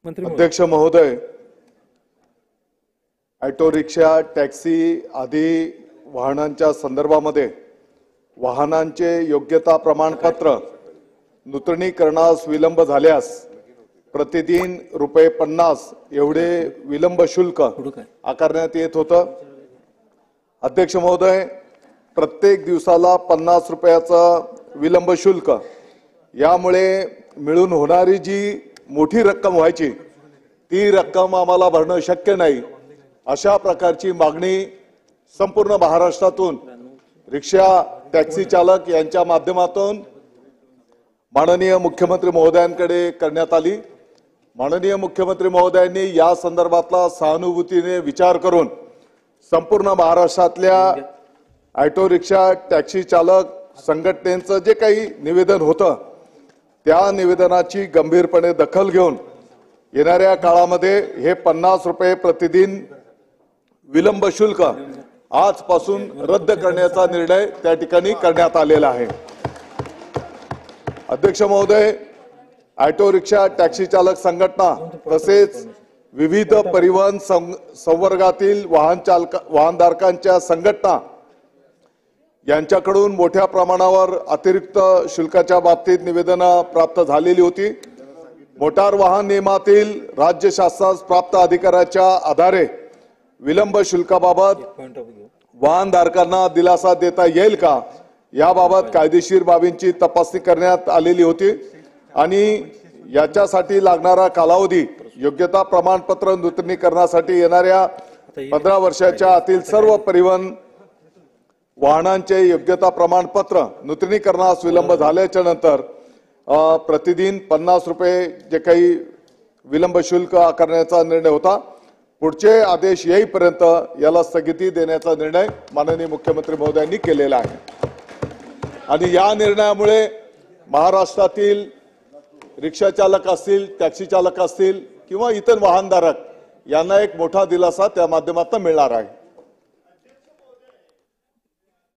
अध्यक्ष महोदय, auto rickshaw, taxi आदी वाहनांच्या संदर्भामध्ये वाहनांचे योग्यता प्रमाणपत्र नूतनीकरणास विलंब झाल्यास प्रतिदिन ₹50 एवढे विलंब शुल्क आकारण्यात येत होतं। अध्यक्ष महोदय, प्रत्येक दिवसाला ₹50 विलंब शुल्क, यामुळे मिळून होणारी जी मोठी रक्कम व्हायची ती रक्कम आम्हाला भरणं शक्य नाही। अशा प्रकारची मागणी संपूर्ण महाराष्ट्रातून रिक्षा, टॅक्सी चालक यांच्या माध्यमातून माननीय मुख्यमंत्री महोदयांकडे करण्यात आली। माननीय मुख्यमंत्री महोदयांनी या संदर्भातला सहानुभूतीने विचार करून संपूर्ण महाराष्ट्रातल्या ऑटो रिक्षा, टॅक्सी चालक संघटनेचं जे काही निवेदन होतं त्या निवेदनाची गंभीरपणे दखल घेऊन येणाऱ्या काळामध्ये हे ₹50 प्रतिदिन विलंब शुल्क आजपासून रद्द करण्याचा निर्णय त्या ठिकाणी करण्यात आलेला आहे। अध्यक्ष महोदय, ऑटो रिक्षा, टॅक्सी चालक संघटना तसेच विविध परिवहन संवर्गातील वाहनधारकांच्या संघटना यांच्याकडून मोठ्या प्रमाणावर अतिरिक्त शुल्काच्या बाबतीत निवेदनं प्राप्त झालेली होती। मोटार वाहन नियमातील राज्य शासनास प्राप्त अधिकाराच्या आधारे विलंब शुल्काबाबत वाहनधारकांना दिलासा देता येईल का याबाबत कायदेशीर बाबींची तपासणी करण्यात आलेली होती आणि याच्यासाठी लागणारा कालावधी योग्यता प्रमाणपत्र नूतनीकरणासाठी येणाऱ्या 15 वर्षाच्या आतील सर्व परिवहन वाहनांचे योग्यता प्रमाणपत्र नूतनीकरणास विलंब झाल्याच्या नंतर प्रतिदिन ₹50 जे काही विलंब शुल्क आकारण्याचा निर्णय होता। पुढचे आदेश येईपर्यंत याला स्थगिती देण्याचा निर्णय माननीय मुख्यमंत्री महोदयांनी केलेला आहे आणि या निर्णयामुळे महाराष्ट्रातील रिक्षा चालक असतील, टॅक्सी चालक असतील किंवा इतर वाहनधारक यांना एक मोठा दिलासा त्या माध्यमातून मिळणार आहे।